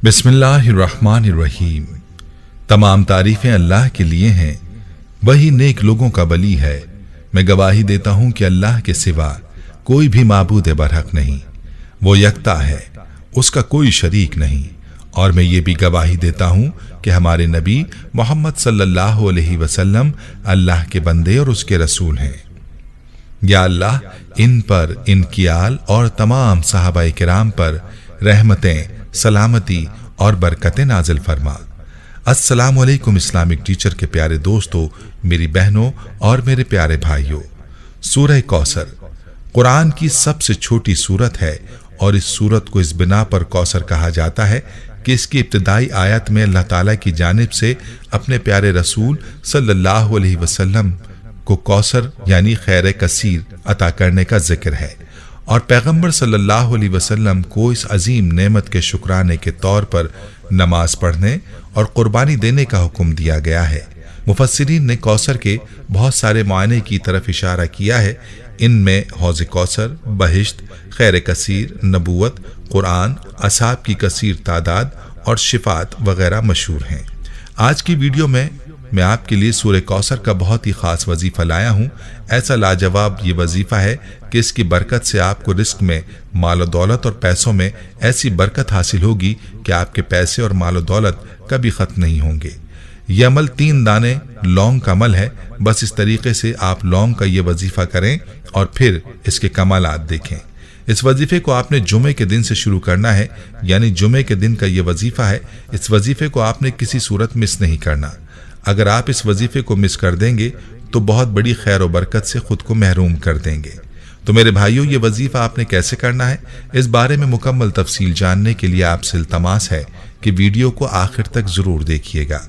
बिस्मिल्लाहिर्रहमानिर्रहीम। तमाम तारीफें अल्लाह के लिए हैं, वही नेक लोगों का वली है। मैं गवाही देता हूं कि अल्लाह के सिवा कोई भी माबूद बरहक नहीं, वो यकता है, उसका कोई शरीक नहीं। और मैं ये भी गवाही देता हूं कि हमारे नबी मोहम्मद सल्लल्लाहु अलैहि वसल्लम अल्लाह के बंदे और उसके रसूल हैं। या अल्लाह इन पर, इनकी आल और तमाम सहाबाए किराम पर रहमतें, सलामती और बरकतें नाजिल फरमा। अस्सलामु अलैकुम इस्लामिक टीचर के प्यारे दोस्तों, मेरी बहनों और मेरे प्यारे भाइयों, सूरह कौसर कुरान की सबसे छोटी सूरत है और इस सूरत को इस बिना पर कौसर कहा जाता है कि इसकी इब्तिदाई आयत में अल्लाह ताला की जानिब से अपने प्यारे रसूल सल्लल्लाहु अलैहि वसल्लम को कौसर यानी खैर कसीर अता करने का जिक्र है और पैगंबर सल्लल्लाहु अलैहि वसल्लम को इस अजीम नेमत के शुक्राने के तौर पर नमाज पढ़ने और कुर्बानी देने का हुक्म दिया गया है। मुफस्सिरीन ने कौसर के बहुत सारे मायने की तरफ इशारा किया है। इनमें हौज़ कौसर, बहिश्त, खैर कसीर, नबूवत, कुरान, असहाब की कसीर तादाद और शिफात वगैरह मशहूर हैं। आज की वीडियो में मैं आपके लिए सूरह कौसर का बहुत ही ख़ास वजीफ़ा लाया हूँ। ऐसा लाजवाब ये वजीफ़ा है कि इसकी बरकत से आपको रिस्क में, माल दौलत और पैसों में ऐसी बरकत हासिल होगी कि आपके पैसे और माल दौलत कभी ख़त्म नहीं होंगे। यह अमल 3 दाने लौंग का अमल है। बस इस तरीके से आप लौंग का ये वजीफ़ा करें और फिर इसके कमालात देखें। इस वजीफे को आपने जुमे के दिन से शुरू करना है, यानी जुमे के दिन का ये वजीफा है। इस वजीफे को आपने किसी सूरत मिस नहीं करना। अगर आप इस वजीफे को मिस कर देंगे तो बहुत बड़ी खैर और बरकत से खुद को महरूम कर देंगे। तो मेरे भाइयों, ये वजीफा आपने कैसे करना है, इस बारे में मुकम्मल तफसील जानने के लिए आपसे इल्तमास है कि वीडियो को आखिर तक जरूर देखिएगा।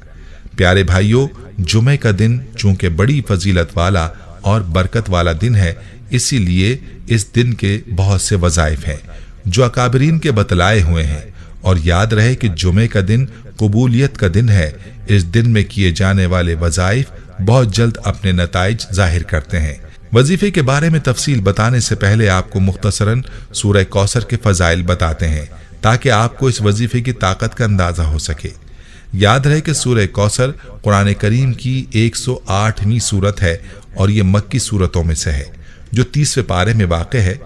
प्यारे भाइयों, जुमे का दिन चूंकि बड़ी फजीलत वाला और बरकत वाला दिन है, इसीलिए इस दिन के बहुत से वज़ाइफ हैं जो अकाबरीन के बतलाए हुए हैं। और याद रहे कि जुमे का दिन कबूलियत का दिन है। इस दिन में किए जाने वाले वज़ाइफ बहुत जल्द अपने नताइज जाहिर करते हैं। वजीफे के बारे में तफसील बताने से पहले आपको मुख्तसरन सूरह कौसर के फजाइल बताते हैं ताकि आपको इस वजीफे की ताकत का अंदाजा हो सके। याद रहे कि सूरह कौसर कुरान करीम की 108वीं सूरत है और ये मक्की सूरतों में से है जो 30वें पारे में वाक़ है।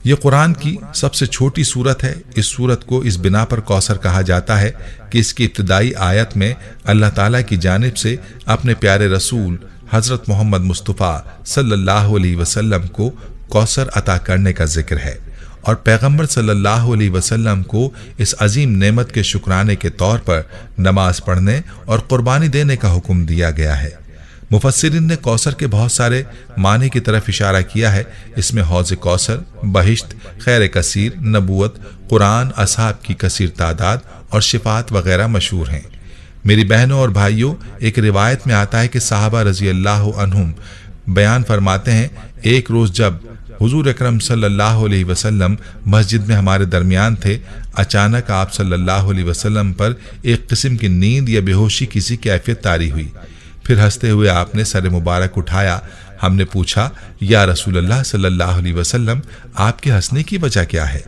ये कुरान की सबसे छोटी सूरत है। इस सूरत को इस बिना पर कौसर कहा जाता है कि इसकी इब्तिदाई आयत में अल्लाह ताला की जानिब से अपने प्यारे रसूल हज़रत मोहम्मद मुस्तफ़ा सल्लल्लाहु अलैहि वसल्लम को कौसर अता करने का जिक्र है और पैगंबर सल्लल्लाहु अलैहि वसल्लम को इस अजीम नेमत के शुक्राने के तौर पर नमाज पढ़ने और कुर्बानी देने का हुक्म दिया गया है। मुफस्सिरीन ने कौसर के बहुत सारे माने की तरफ इशारा किया है। इसमें हौज़ कौसर, बहिश्त, खैर कसीर, नबूवत, कुरान, असहाब की कसीर तादाद और शिफात वगैरह मशहूर हैं। मेरी बहनों और भाइयों, एक रिवायत में आता है कि साहबा रजी अल्लाह अन्हुम बयान फरमाते हैं, एक रोज़ जब हुजूर अकरम सल्लल्लाहु अलैहि वसल्लम मस्जिद में हमारे दरमियान थे, अचानक आप सल्लल्लाहु अलैहि वसल्लम पर एक किस्म की नींद या बेहोशी किसी कैफियत तारी हुई। फिर हंसते हुए आपने सर मुबारक उठाया। हमने पूछा, या रसूल अल्लाह सल्लल्लाहु अलैहि वसल्लम, आपके हंसने की वजह क्या है?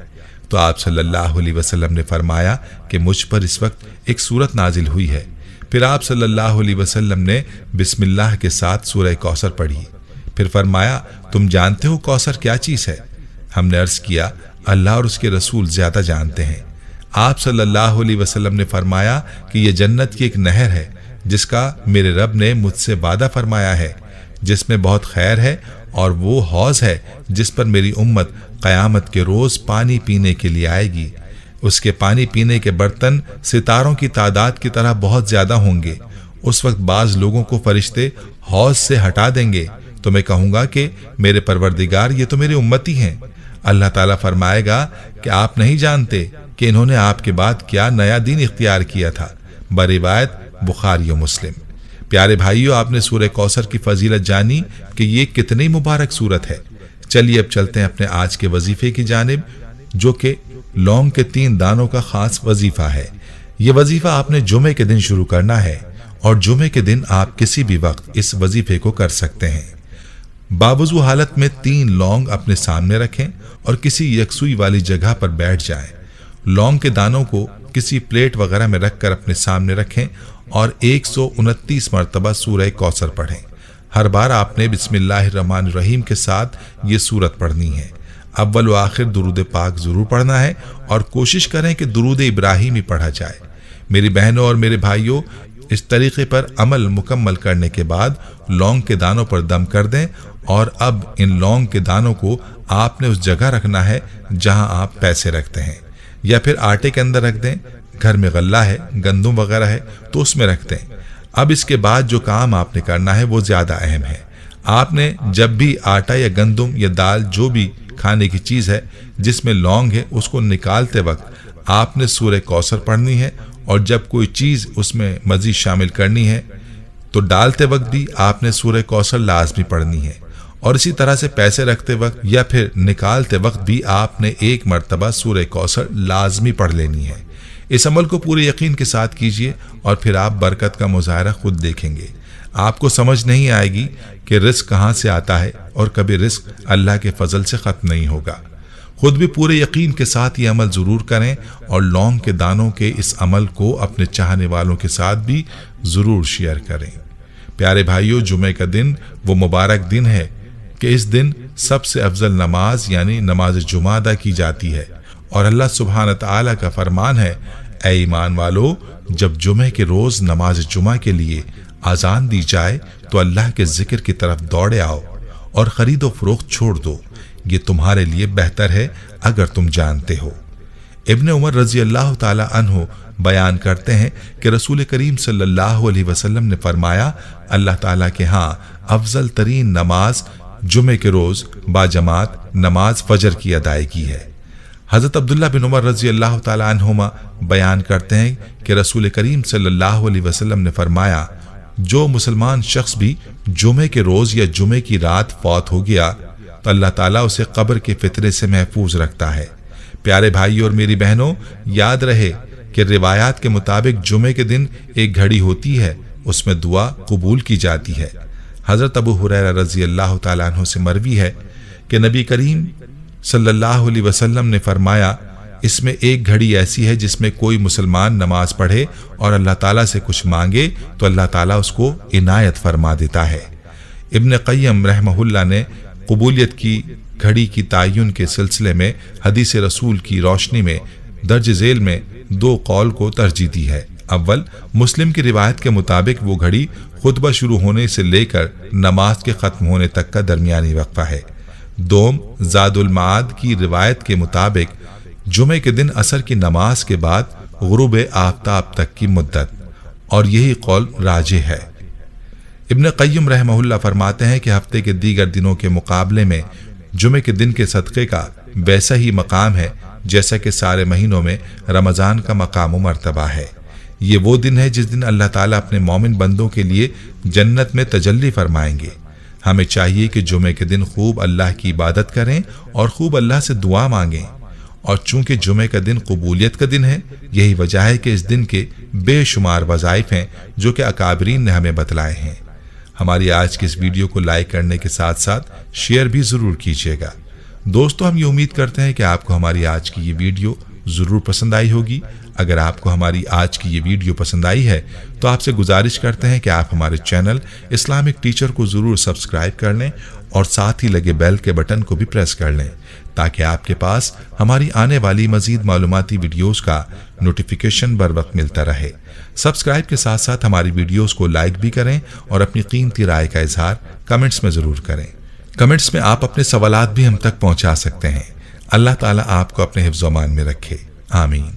तो आप सल्लल्लाहु अलैहि वसल्लम ने फरमाया कि मुझ पर इस वक्त एक सूरत नाजिल हुई है। फिर आप सल्लल्लाहु अलैहि वसल्लम ने बिस्मिल्लाह के साथ सूरह कौसर पढ़ी। फिर फरमाया, तुम जानते हो कौसर क्या चीज़ है? हमने अर्ज़ किया, अल्लाह और उसके रसूल ज़्यादा जानते हैं। आप सल्लल्लाहु अलैहि वसल्लम ने फरमाया कि यह जन्नत की एक नहर है जिसका मेरे रब ने मुझसे वादा फरमाया है, जिसमें बहुत खैर है, और वो हौज़ है जिस पर मेरी उम्मत क़यामत के रोज़ पानी पीने के लिए आएगी। उसके पानी पीने के बर्तन सितारों की तादाद की तरह बहुत ज़्यादा होंगे। उस वक्त बाज़ लोगों को फरिश्ते हौज़ से हटा देंगे तो मैं कहूँगा कि मेरे परवरदिगार, ये तो मेरे उम्मती हैं। अल्लाह ताला फरमाएगा कि आप नहीं जानते कि इन्होंने आपके बाद क्या नया दीन इख्तियार किया था। बरिवायत बुखारी और मुस्लिम। प्यारे भाइयों, आपने सूरह कौसर की फजीलत जानी कि ये कितनी मुबारक सूरत है। चलिए अब चलते हैं अपने आज के वजीफे की जानिब, जो कि लौंग के 3 दानों का खास वजीफा है। ये वजीफा आपने जुमे के दिन शुरू करना है और जुमे के दिन आप किसी भी वक्त इस वजीफे को कर सकते हैं। बावजू हालत में 3 लौंग अपने सामने रखें और किसी यकसुई वाली जगह पर बैठ जाएं। लौंग के दानों को किसी प्लेट वगैरह में रखकर अपने सामने रखें और 129 मरतबा सूरह कौसर पढ़ें। हर बार आपने बिस्मिल्लाहिर्रहमानिर्रहीम के साथ ये सूरत पढ़नी है। अव्वल व आखिर दुरूद पाक जरूर पढ़ना है और कोशिश करें कि दुरूद इब्राहिम ही पढ़ा जाए। मेरी बहनों और मेरे भाइयों, इस तरीके पर अमल मुकम्मल करने के बाद लौंग के दानों पर दम कर दें और अब इन लौंग के दानों को आपने उस जगह रखना है जहां आप पैसे रखते हैं, या फिर आटे के अंदर रख दें। घर में गल्ला है, गंदुम वगैरह है तो उसमें रख दें। अब इसके बाद जो काम आपने करना है वो ज्यादा अहम है। आपने जब भी आटा या गंदुम या दाल, जो भी खाने की चीज है जिसमें लौंग है, उसको निकालते वक्त आपने सूरह कौसर पढ़नी है, और जब कोई चीज उसमें मजीद शामिल करनी है तो डालते वक्त भी आपने सूरह कौसर लाजमी पढ़नी है, और इसी तरह से पैसे रखते वक्त या फिर निकालते वक्त भी आपने एक मर्तबा सूरह कौसर लाजमी पढ़ लेनी है। इस अमल को पूरे यकीन के साथ कीजिए और फिर आप बरकत का मुजाहरा खुद देखेंगे। आपको समझ नहीं आएगी कि रिस्क कहाँ से आता है, और कभी रिस्क अल्लाह के फजल से खत्म नहीं होगा। खुद भी पूरे यकीन के साथ ये अमल जरूर करें और लौंग के दानों के इस अमल को अपने चाहने वालों के साथ भी जरूर शेयर करें। प्यारे भाइयों, जुमे का दिन वो मुबारक दिन है कि इस दिन सबसे अफजल नमाज यानी नमाज जुमा अदा की जाती है, और अल्लाह सुब्हान तआला का फरमान है, ऐ ईमान वालो, जब जुमे के रोज नमाज जुमा के लिए आजान दी जाए तो अल्लाह के जिक्र की तरफ दौड़े आओ और खरीदो फरोख्त छोड़ दो, ये तुम्हारे लिए बेहतर है अगर तुम जानते हो। इब्ने उमर रजी अल्लाह ताला अन्हु बयान करते हैं कि रसूल करीम सल्लल्लाहु अलैहि वसल्लम ने फरमाया, अल्लाह ताला के यहाँ अफजल तरीन नमाज जुमे के रोज बाजमात नमाज फजर की अदायगी है। हजरत अब्दुल्ला बिन उमर रजी अल्लाह ताला अन्हुमा बयान करते हैं कि रसूल करीम सल्लल्लाहु अलैहि वसल्लम ने फरमाया, जो मुसलमान शख्स भी जुमे के रोज या जुमे की रात फौत हो गया तो अल्लाह ताला उसे कब्र के फितरे से महफूज रखता है। प्यारे भाई और मेरी बहनों, याद रहे कि रिवायात के मुताबिक जुमे के दिन एक घड़ी होती है, उसमें दुआ कबूल की जाती है। हजरत अबू हुरैरा रजी अल्लाह ताला अन्हु से मरवी है कि नबी करीम सल्लल्लाहु अलैहि वसल्लम ने फरमाया, इसमें एक घड़ी ऐसी है जिसमें कोई मुसलमान नमाज पढ़े और अल्लाह ताला से कुछ मांगे तो अल्लाह ताला उसको इनायत फरमा देता है। इब्न क़य्यम रहमहुल्लाह ने कबूलियत की घड़ी की तायुन के सिलसिले में हदीस रसूल की रोशनी में दर्ज झेल में दो कौल को तरजीह दी है। अव्वल, मुस्लिम की रिवायत के मुताबिक वो घड़ी खुतबा शुरू होने से लेकर नमाज के खत्म होने तक का दरमियानी वक्फा है। दोम, ज़ादुल माद की रिवायत के मुताबिक जुमे के दिन असर की नमाज के बाद गुरूब आफ्ताब तक की मुद्दत, और यही कौल राजे है। इब्न क़य्यम रहमहुल्लाह फरमाते हैं कि हफ्ते के दीगर दिनों के मुकाबले में जुमे के दिन के सदक़े का वैसा ही मकाम है जैसा कि सारे महीनों में रमज़ान का मकाम व मर्तबा है। ये वो दिन है जिस दिन अल्लाह ताला अपने मोमिन बंदों के लिए जन्नत में तजल्ली फरमाएंगे। हमें चाहिए कि जुमे के दिन खूब अल्लाह की इबादत करें और खूब अल्लाह से दुआ मांगें, और चूंकि जुमे का दिन कबूलियत का दिन है, यही वजह है कि इस दिन के बेशुमार वज़ाइफ हैं जो कि अकाबरीन ने हमें बतलाए हैं। हमारी आज की इस वीडियो को लाइक करने के साथ साथ शेयर भी जरूर कीजिएगा। दोस्तों, हम ये उम्मीद करते हैं कि आपको हमारी आज की ये वीडियो जरूर पसंद आई होगी। अगर आपको हमारी आज की ये वीडियो पसंद आई है तो आपसे गुजारिश करते हैं कि आप हमारे चैनल इस्लामिक टीचर को जरूर सब्सक्राइब कर लें और साथ ही लगे बेल के बटन को भी प्रेस कर लें, ताकि आपके पास हमारी आने वाली मजीद मालूमाती वीडियोस का नोटिफिकेशन बर वक्त मिलता रहे। सब्सक्राइब के साथ साथ हमारी वीडियोस को लाइक भी करें और अपनी कीमती राय का इजहार कमेंट्स में जरूर करें। कमेंट्स में आप अपने सवालात भी हम तक पहुंचा सकते हैं। अल्लाह ताला आपको अपने हिफ्ज़-ओ-मान में रखे। आमीन।